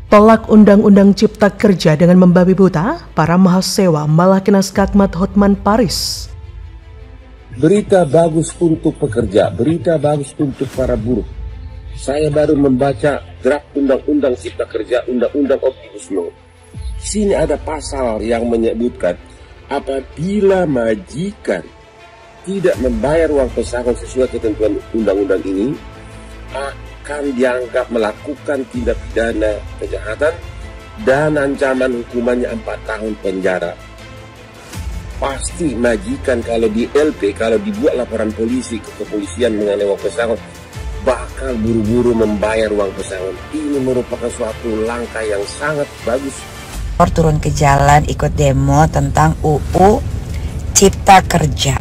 Tolak Undang-Undang Cipta Kerja dengan membabi buta, para mahasiswa malah kena skakmat Hotman Paris. Berita bagus untuk pekerja, berita bagus untuk para buruh. Saya baru membaca draft Undang-Undang Cipta Kerja, Undang-Undang Omnibus Law. Di sini ada pasal yang menyebutkan apabila majikan tidak membayar uang pesangon sesuai ketentuan undang-undang ini, akan dianggap melakukan tindak pidana kejahatan dan ancaman hukumannya 4 tahun penjara. Pasti majikan kalau di LP, kalau dibuat laporan polisi ke kepolisian mengenai uang pesangon, bakal buru-buru membayar uang pesangon. Ini merupakan suatu langkah yang sangat bagus. Turun ke jalan ikut demo tentang UU Cipta Kerja,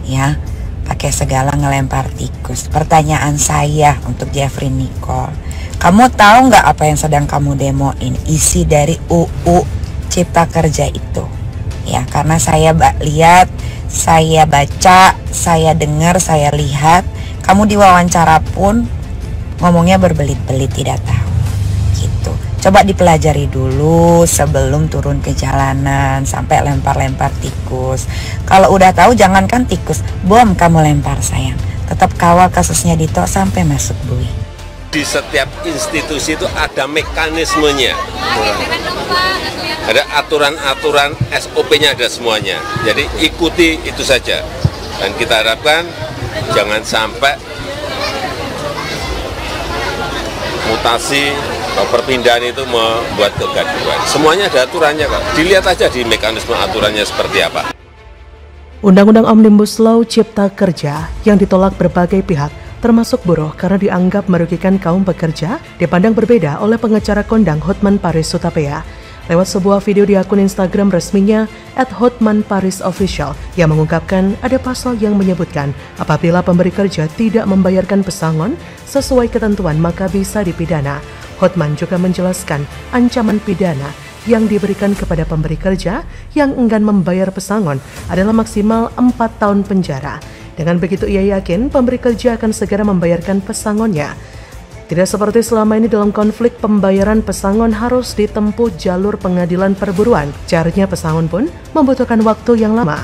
ya, pakai segala ngelempar tikus. Pertanyaan saya untuk Jeffrey Nicole, kamu tahu nggak apa yang sedang kamu demoin? Isi dari UU Cipta Kerja itu, ya, karena saya lihat, saya baca, saya dengar, saya lihat, kamu diwawancara pun ngomongnya berbelit-belit tidak tahu, gitu. Coba dipelajari dulu sebelum turun ke jalanan sampai lempar-lempar tikus. Kalau udah tahu jangankan tikus, bom kamu lempar sayang. Tetap kawal kasusnya Dito sampai masuk bui. Di setiap institusi itu ada mekanismenya. Ada aturan-aturan, SOP-nya ada semuanya. Jadi ikuti itu saja. Dan kita harapkan jangan sampai mutasi atau perpindahan itu membuat kegaduhan. Semuanya ada aturannya, Kak. Dilihat aja di mekanisme aturannya seperti apa. Undang-Undang Omnibus Law Cipta Kerja yang ditolak berbagai pihak, termasuk buruh karena dianggap merugikan kaum pekerja, dipandang berbeda oleh pengacara kondang Hotman Paris Hutapea. Lewat sebuah video di akun Instagram resminya @HotmanParisOfficial yang mengungkapkan ada pasal yang menyebutkan apabila pemberi kerja tidak membayarkan pesangon sesuai ketentuan maka bisa dipidana. Hotman juga menjelaskan ancaman pidana yang diberikan kepada pemberi kerja yang enggan membayar pesangon adalah maksimal 4 tahun penjara. Dengan begitu ia yakin pemberi kerja akan segera membayarkan pesangonnya. Tidak seperti selama ini dalam konflik pembayaran pesangon harus ditempuh jalur pengadilan perburuan. Carinya pesangon pun membutuhkan waktu yang lama.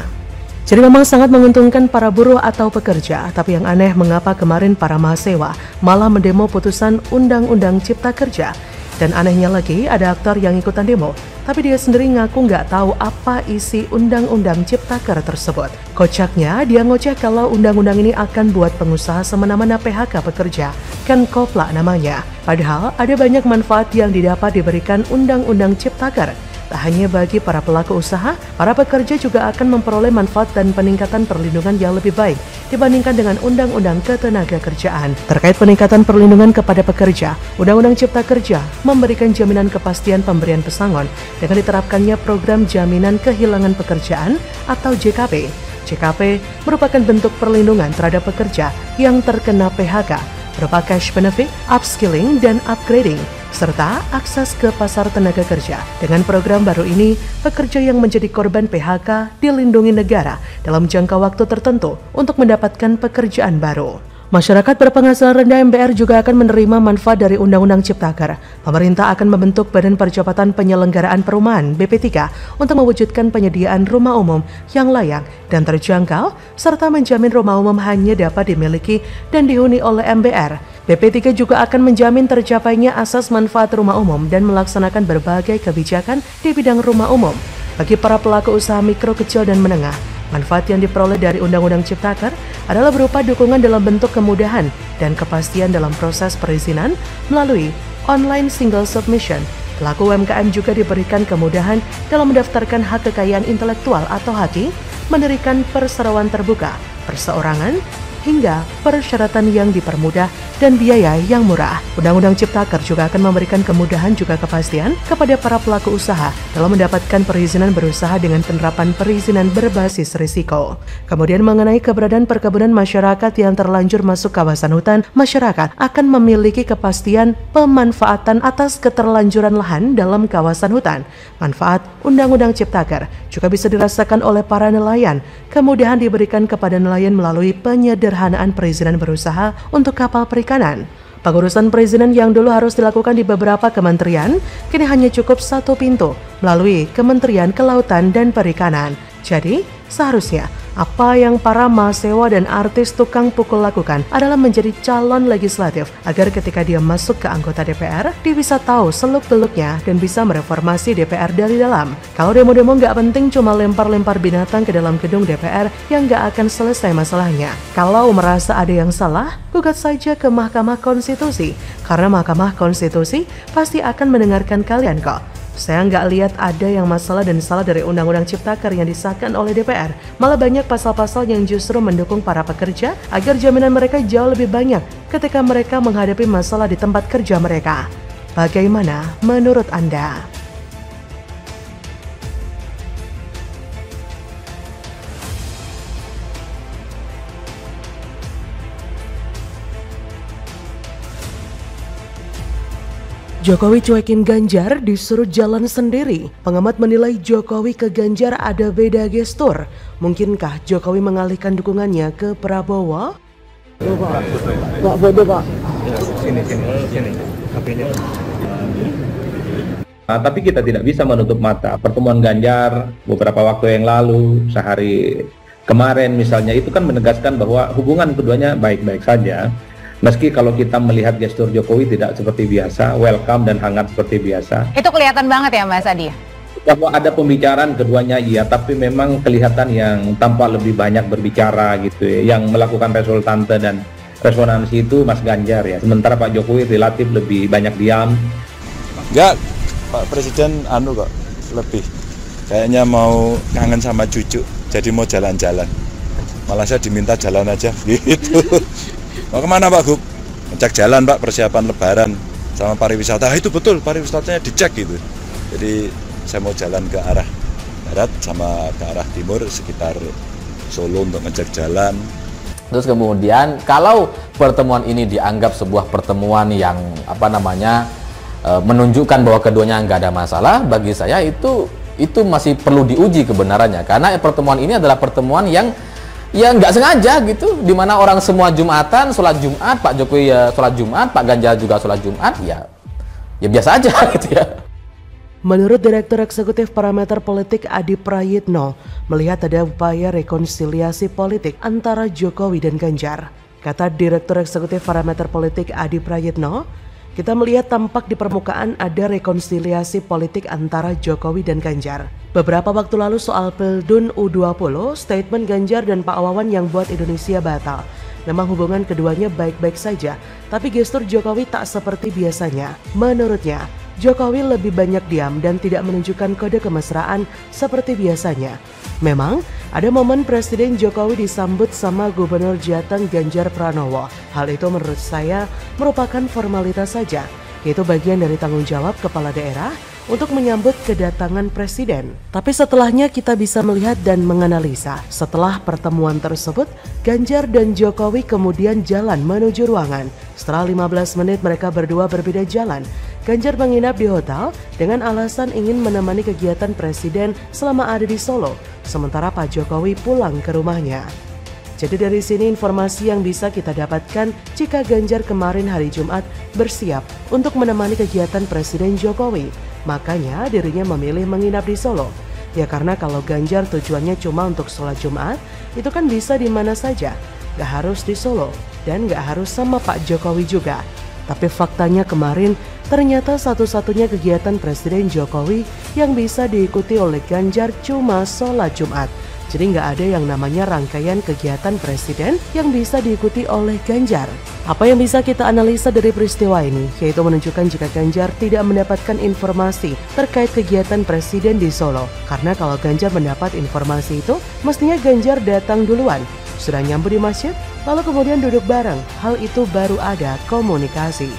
Jadi memang sangat menguntungkan para buruh atau pekerja, tapi yang aneh mengapa kemarin para mahasiswa malah mendemo putusan Undang-Undang Cipta Kerja. Dan anehnya lagi ada aktor yang ikutan demo, tapi dia sendiri ngaku nggak tahu apa isi Undang-Undang Cipta Kerja tersebut. Kocaknya dia ngoceh kalau undang-undang ini akan buat pengusaha semena-mena PHK pekerja, kan kopla namanya. Padahal ada banyak manfaat yang didapat diberikan Undang-Undang Cipta Kerja. Tak hanya bagi para pelaku usaha, para pekerja juga akan memperoleh manfaat dan peningkatan perlindungan yang lebih baik dibandingkan dengan Undang-Undang Ketenagakerjaan. Terkait peningkatan perlindungan kepada pekerja, Undang-Undang Cipta Kerja memberikan jaminan kepastian pemberian pesangon dengan diterapkannya program Jaminan Kehilangan Pekerjaan atau JKP. JKP merupakan bentuk perlindungan terhadap pekerja yang terkena PHK, berupa cash benefit, upskilling, dan upgrading, serta akses ke pasar tenaga kerja. Dengan program baru ini, pekerja yang menjadi korban PHK dilindungi negara dalam jangka waktu tertentu untuk mendapatkan pekerjaan baru. Masyarakat berpenghasilan rendah MBR juga akan menerima manfaat dari Undang-Undang Cipta Kerja. Pemerintah akan membentuk Badan Percepatan Penyelenggaraan Perumahan (BP3) untuk mewujudkan penyediaan rumah umum yang layak dan terjangkau, serta menjamin rumah umum hanya dapat dimiliki dan dihuni oleh MBR. BP3 juga akan menjamin tercapainya asas manfaat rumah umum dan melaksanakan berbagai kebijakan di bidang rumah umum. Bagi para pelaku usaha mikro, kecil, dan menengah, manfaat yang diperoleh dari Undang-Undang Cipta Kerja adalah berupa dukungan dalam bentuk kemudahan dan kepastian dalam proses perizinan melalui online single submission. Pelaku UMKM juga diberikan kemudahan dalam mendaftarkan hak kekayaan intelektual atau HAKI, mendirikan perseroan terbuka, perseorangan, hingga persyaratan yang dipermudah dan biaya yang murah. Undang-Undang Cipta Kerja juga akan memberikan kemudahan juga kepastian kepada para pelaku usaha dalam mendapatkan perizinan berusaha dengan penerapan perizinan berbasis risiko. Kemudian mengenai keberadaan perkebunan masyarakat yang terlanjur masuk kawasan hutan, masyarakat akan memiliki kepastian pemanfaatan atas keterlanjuran lahan dalam kawasan hutan. Manfaat Undang-Undang Cipta Kerja juga bisa dirasakan oleh para nelayan. Kemudahan diberikan kepada nelayan melalui penyederhanaan perizinan berusaha untuk kapal perikanan. Pengurusan perizinan yang dulu harus dilakukan di beberapa kementerian, kini hanya cukup satu pintu, melalui Kementerian Kelautan dan Perikanan. Jadi, seharusnya apa yang para mahasiswa dan artis tukang pukul lakukan adalah menjadi calon legislatif agar ketika dia masuk ke anggota DPR, dia bisa tahu seluk-beluknya dan bisa mereformasi DPR dari dalam. Kalau demo-demo nggak penting cuma lempar-lempar binatang ke dalam gedung DPR yang nggak akan selesai masalahnya. Kalau merasa ada yang salah, gugat saja ke Mahkamah Konstitusi, karena Mahkamah Konstitusi pasti akan mendengarkan kalian kok. Saya nggak lihat ada yang masalah dan salah dari Undang-Undang Ciptaker yang disahkan oleh DPR. Malah banyak pasal-pasal yang justru mendukung para pekerja agar jaminan mereka jauh lebih banyak ketika mereka menghadapi masalah di tempat kerja mereka. Bagaimana menurut Anda? Jokowi cuekin Ganjar, disuruh jalan sendiri. Pengamat menilai Jokowi ke Ganjar ada beda gestur. Mungkinkah Jokowi mengalihkan dukungannya ke Prabowo? Pak, foto Pak. Sini. HP-nya. Tapi kita tidak bisa menutup mata. Pertemuan Ganjar beberapa waktu yang lalu, sehari kemarin misalnya, itu kan menegaskan bahwa hubungan keduanya baik-baik saja. Meski kalau kita melihat gestur Jokowi tidak seperti biasa, welcome dan hangat seperti biasa. Itu kelihatan banget ya Mas Adi? Bahwa ada pembicaraan keduanya iya, tapi memang kelihatan yang tampak lebih banyak berbicara gitu ya. Yang melakukan resultante dan resonansi itu Mas Ganjar ya. Sementara Pak Jokowi relatif lebih banyak diam. Enggak, Pak Presiden kok lebih kayaknya mau kangen sama cucu, jadi mau jalan-jalan. Malah saya diminta jalan aja gitu. Mau kemana Pak Gub? Ngecek jalan Pak, persiapan lebaran sama pariwisata. Itu betul, pariwisatanya dicek gitu. Jadi saya mau jalan ke arah barat sama ke arah timur sekitar Solo untuk ngecek jalan. Terus kemudian kalau pertemuan ini dianggap sebuah pertemuan yang menunjukkan bahwa keduanya nggak ada masalah, bagi saya itu masih perlu diuji kebenarannya, karena pertemuan ini adalah pertemuan yang nggak sengaja gitu, dimana orang semua Jumatan, sholat Jumat, Pak Jokowi ya sholat Jumat, Pak Ganjar juga sholat Jumat, ya biasa aja gitu ya. Menurut Direktur Eksekutif Parameter Politik Adi Prayitno, melihat ada upaya rekonsiliasi politik antara Jokowi dan Ganjar. Kata Direktur Eksekutif Parameter Politik Adi Prayitno, kita melihat tampak di permukaan ada rekonsiliasi politik antara Jokowi dan Ganjar. Beberapa waktu lalu soal Pildun U20, statement Ganjar dan Pak Wawan yang buat Indonesia batal. Memang hubungan keduanya baik-baik saja, tapi gestur Jokowi tak seperti biasanya. Menurutnya, Jokowi lebih banyak diam dan tidak menunjukkan kode kemesraan seperti biasanya. Memang, ada momen Presiden Jokowi disambut sama Gubernur Jateng Ganjar Pranowo. Hal itu menurut saya merupakan formalitas saja, yaitu bagian dari tanggung jawab kepala daerah untuk menyambut kedatangan presiden. Tapi setelahnya kita bisa melihat dan menganalisa. Setelah pertemuan tersebut, Ganjar dan Jokowi kemudian jalan menuju ruangan. Setelah 15 menit mereka berdua berbeda jalan. Ganjar menginap di hotel dengan alasan ingin menemani kegiatan presiden selama ada di Solo, sementara Pak Jokowi pulang ke rumahnya. Jadi dari sini informasi yang bisa kita dapatkan jika Ganjar kemarin hari Jumat bersiap untuk menemani kegiatan Presiden Jokowi. Makanya dirinya memilih menginap di Solo. Ya karena kalau Ganjar tujuannya cuma untuk sholat Jumat, itu kan bisa di mana saja. Gak harus di Solo dan gak harus sama Pak Jokowi juga. Tapi faktanya kemarin ternyata satu-satunya kegiatan Presiden Jokowi yang bisa diikuti oleh Ganjar cuma sholat Jumat. Jadi nggak ada yang namanya rangkaian kegiatan presiden yang bisa diikuti oleh Ganjar. Apa yang bisa kita analisa dari peristiwa ini, yaitu menunjukkan jika Ganjar tidak mendapatkan informasi terkait kegiatan presiden di Solo. Karena kalau Ganjar mendapat informasi itu, mestinya Ganjar datang duluan. Sudah nyampe di masjid, lalu kemudian duduk bareng. Hal itu baru ada komunikasi.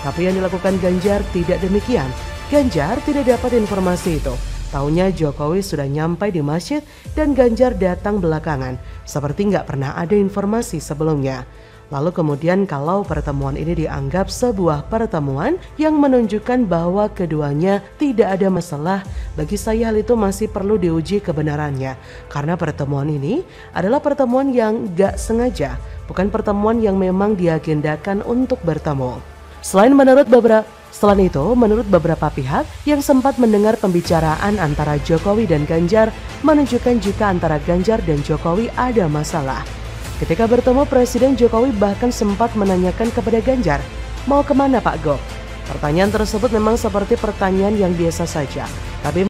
Tapi yang dilakukan Ganjar tidak demikian. Ganjar tidak dapat informasi itu. Taunya Jokowi sudah nyampai di masjid dan Ganjar datang belakangan, seperti nggak pernah ada informasi sebelumnya. Lalu kemudian kalau pertemuan ini dianggap sebuah pertemuan yang menunjukkan bahwa keduanya tidak ada masalah, bagi saya hal itu masih perlu diuji kebenarannya. Karena pertemuan ini adalah pertemuan yang nggak sengaja, bukan pertemuan yang memang diagendakan untuk bertemu. Selain itu, menurut beberapa pihak yang sempat mendengar pembicaraan antara Jokowi dan Ganjar menunjukkan jika antara Ganjar dan Jokowi ada masalah. Ketika bertemu, Presiden Jokowi bahkan sempat menanyakan kepada Ganjar, "Mau kemana Pak Gop?" Pertanyaan tersebut memang seperti pertanyaan yang biasa saja, tapi